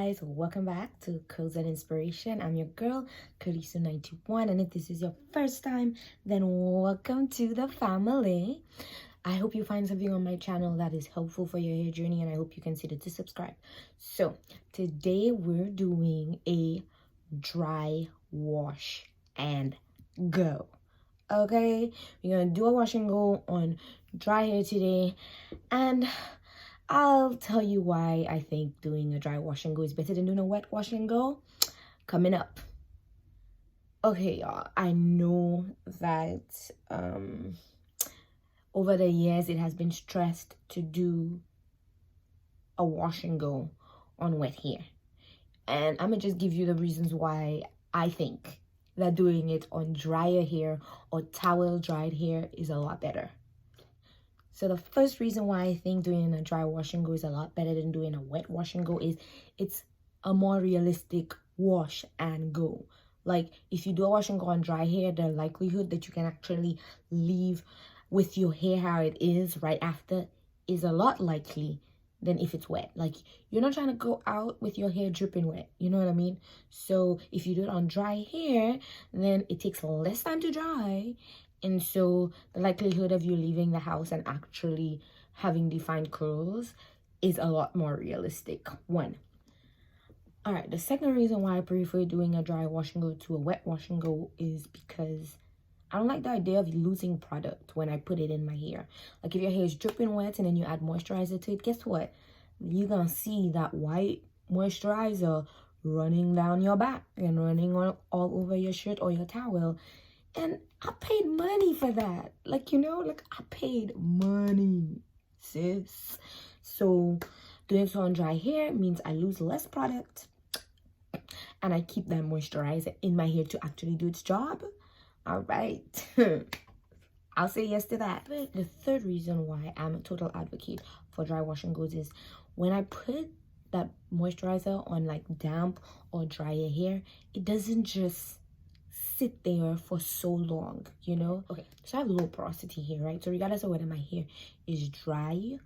guys, welcome back to Curls and Inspiration. I'm your girl, CURLYSU91, and if this is your first time, then welcome to the family. I hope you find something on my channel that is helpful for your hair journey, and I hope you consider to subscribe. So today we're doing a dry wash and go. Okay, we're gonna do a wash and go on dry hair today, and I'll tell you why I think doing a dry wash and go is better than doing a wet wash and go coming up. Okay, y'all, I know that over the years it has been stressed to do a wash and go on wet hair, and I'm gonna just give you the reasons why I think that doing it on drier hair or towel dried hair is a lot better. So the first reason why I think doing a dry wash and go is a lot better than doing a wet wash and go is it's a more realistic wash and go. Like if you do a wash and go on dry hair, the likelihood that you can actually leave with your hair how it is right after is a lot likely than if it's wet. Like you're not trying to go out with your hair dripping wet, you know what I mean? So if you do it on dry hair, then it takes less time to dry, and so the likelihood of you leaving the house and actually having defined curls is a lot more realistic. One. All right, the second reason why I prefer doing a dry wash and go to a wet wash and go is because I don't like the idea of losing product when I put it in my hair. Like if your hair is dripping wet and then you add moisturizer to it, guess what? You're gonna see that white moisturizer running down your back and running all over your shirt or your towel. And I paid money for that. Like, you know, like I paid money, sis. So doing so on dry hair means I lose less product and I keep that moisturizer in my hair to actually do its job. All right. I'll say yes to that. But the third reason why I'm a total advocate for dry wash and goes is when I put that moisturizer on like damp or drier hair, it doesn't just sit there for so long, you know? Okay, so I have low porosity here, right? So regardless of whether my hair is dry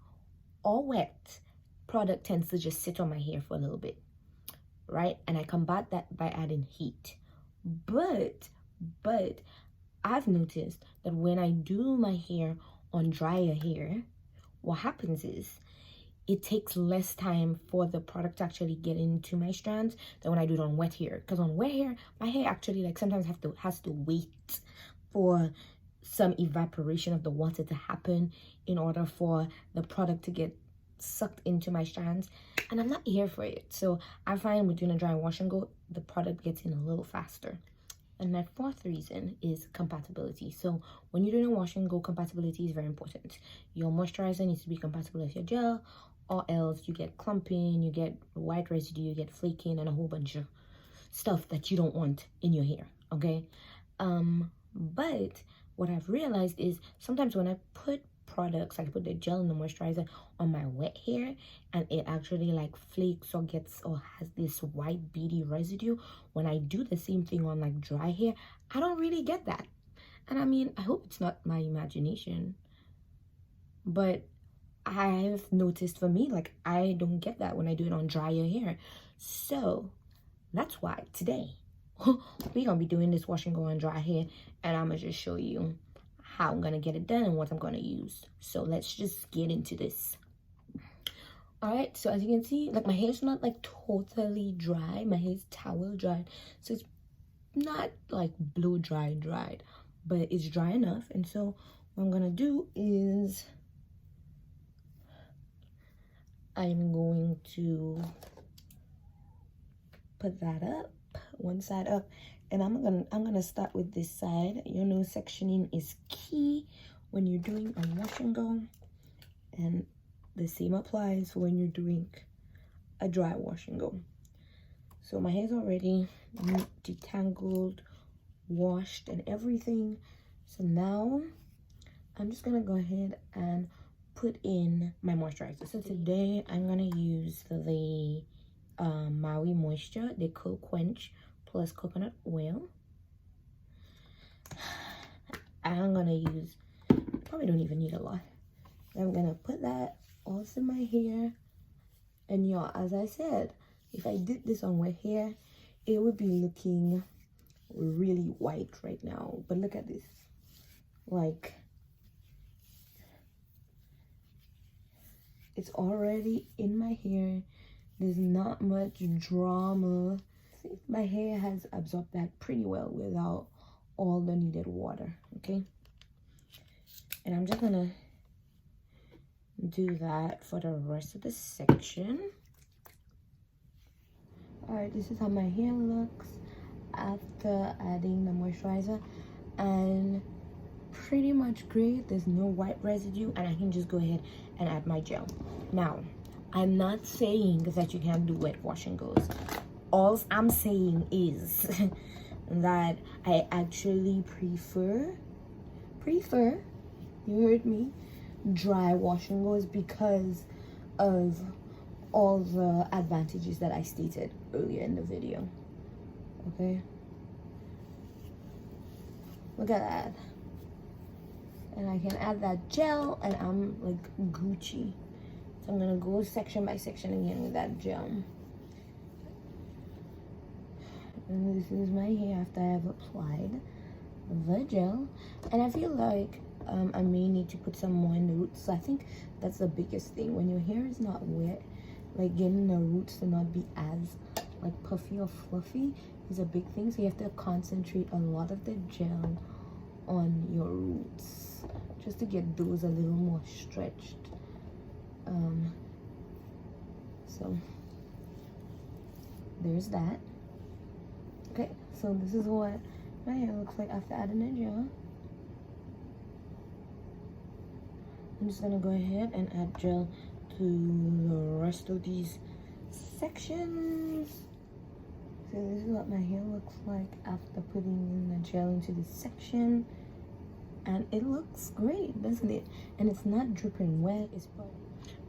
or wet, product tends to just sit on my hair for a little bit, right? And I combat that by adding heat. But I've noticed that when I do my hair on drier hair, what happens is it takes less time for the product to actually get into my strands than when I do it on wet hair. Because on wet hair, my hair actually like sometimes has to wait for some evaporation of the water to happen in order for the product to get sucked into my strands, and I'm not here for it. So I find with doing a dry wash and go, the product gets in a little faster. And my fourth reason is compatibility. So when you're doing a wash and go, compatibility is very important. Your moisturizer needs to be compatible with your gel, or else you get clumping, you get white residue, you get flaking, and a whole bunch of stuff that you don't want in your hair, okay? But what I've realized is sometimes when I put products, like I put the gel and the moisturizer on my wet hair and it actually like flakes or gets or has this white beady residue, when I do the same thing on like dry hair, I don't really get that. And I mean, I hope it's not my imagination, but I've noticed for me, like I don't get that when I do it on drier hair. So that's why today we're gonna be doing this wash and go on dry hair, and I'm gonna just show you how I'm gonna get it done and what I'm gonna use. So let's just get into this. All right, so as you can see, like my hair's not like totally dry. My hair's towel dried, so it's not like blow dried, but it's dry enough. And so what I'm gonna do is I'm going to put that up, one side up, and I'm gonna start with this side. You know, sectioning is key when you're doing a wash and go, and the same applies when you're doing a dry wash and go. So my hair's already detangled, washed, and everything. So now I'm just gonna go ahead and put in my moisturizer. So today I'm gonna use the Maui Moisture, the Cool Quench plus coconut oil. I'm gonna use, probably don't even need a lot. I'm gonna put that also in my hair, and y'all, as I said, if I did this on wet hair, it would be looking really white right now. But look at this, like it's already in my hair. There's not much drama. See, my hair has absorbed that pretty well without all the needed water. Okay, and I'm just gonna do that for the rest of the section. All right, this is how my hair looks after adding the moisturizer, and pretty much great. There's no white residue, and I can just go ahead and add my gel. Now, I'm not saying that you can't do wet wash and goes. All I'm saying is that I actually prefer, you heard me, dry wash and goes because of all the advantages that I stated earlier in the video. Okay, look at that. And I can add that gel and I'm like Gucci. So I'm gonna go section by section again with that gel. And this is my hair after I have applied the gel. And I feel like I may need to put some more in the roots. So I think that's the biggest thing. When your hair is not wet, like getting the roots to not be as like puffy or fluffy is a big thing. So you have to concentrate a lot of the gel on your roots just to get those a little more stretched. So there's that. Okay, so this is what my hair looks like after adding the gel. I'm just gonna go ahead and add gel to the rest of these sections. So this is what my hair looks like after putting in the gel into this section. And it looks great, doesn't it? And it's not dripping wet. It's probably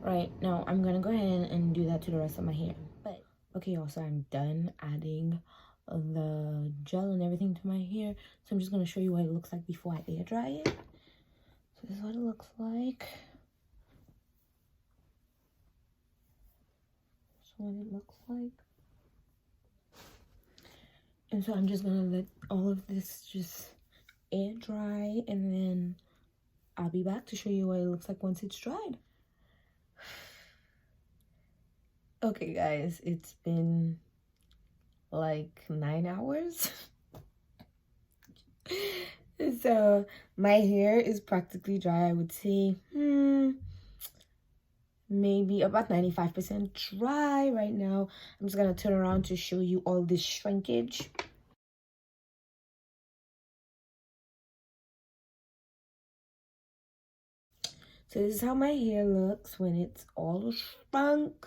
right. Now I'm gonna go ahead and do that to the rest of my hair. But okay, y'all, so I'm done adding the gel and everything to my hair. So I'm just gonna show you what it looks like before I air dry it. So this is what it looks like. That's what it looks like. And so I'm just gonna let all of this just air dry, and then I'll be back to show you what it looks like once it's dried. Okay guys, it's been like 9 hours. So my hair is practically dry. I would say maybe about 95% dry right now. I'm just gonna turn around to show you all this shrinkage. So this is how my hair looks when it's all shrunk,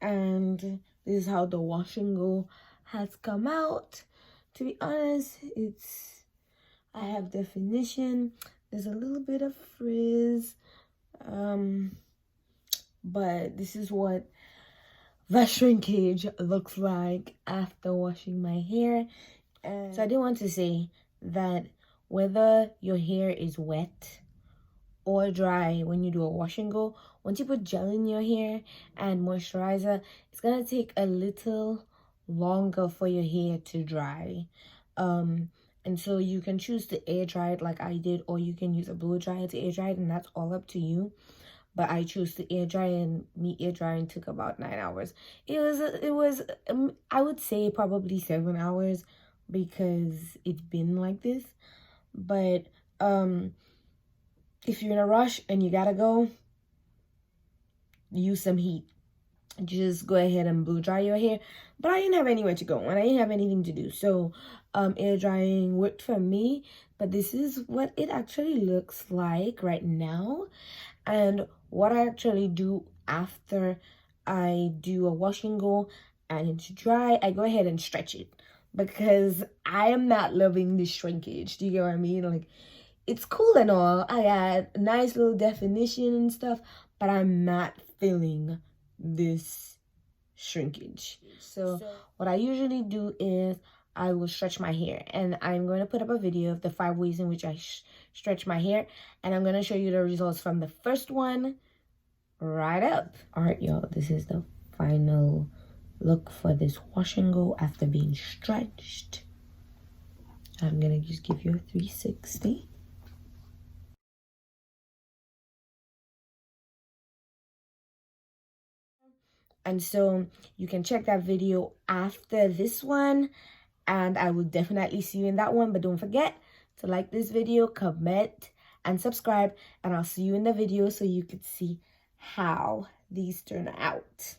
and this is how the wash and go has come out. To be honest, I have definition. There's a little bit of frizz, but this is what the shrinkage looks like after washing my hair. And so I do want to say that whether your hair is wet or dry when you do a wash and go, once you put gel in your hair and moisturizer, it's gonna take a little longer for your hair to dry. And so you can choose to air dry it like I did, or you can use a blow dryer to air dry it, and that's all up to you. But I chose to air dry, and me air drying took about 9 hours. It was I would say probably 7 hours because it's been like this. But if you're in a rush and you gotta go, use some heat. Just go ahead and blow dry your hair. But I didn't have anywhere to go and I didn't have anything to do, so air drying worked for me. But this is what it actually looks like right now. And what I actually do after I do a wash and go and it's dry, I go ahead and stretch it, because I am not loving the shrinkage. Do you get what I mean? Like, it's cool and all, I got a nice little definition and stuff, but I'm not feeling this shrinkage. So what I usually do is I will stretch my hair, and I'm going to put up a video of the 5 ways in which I stretch my hair, and I'm going to show you the results from the first one right up. All right, y'all, this is the final look for this wash and go after being stretched. I'm gonna just give you a 360. And so you can check that video after this one, and I will definitely see you in that one. But don't forget to like this video, comment, and subscribe, and I'll see you in the video so you could see how these turn out.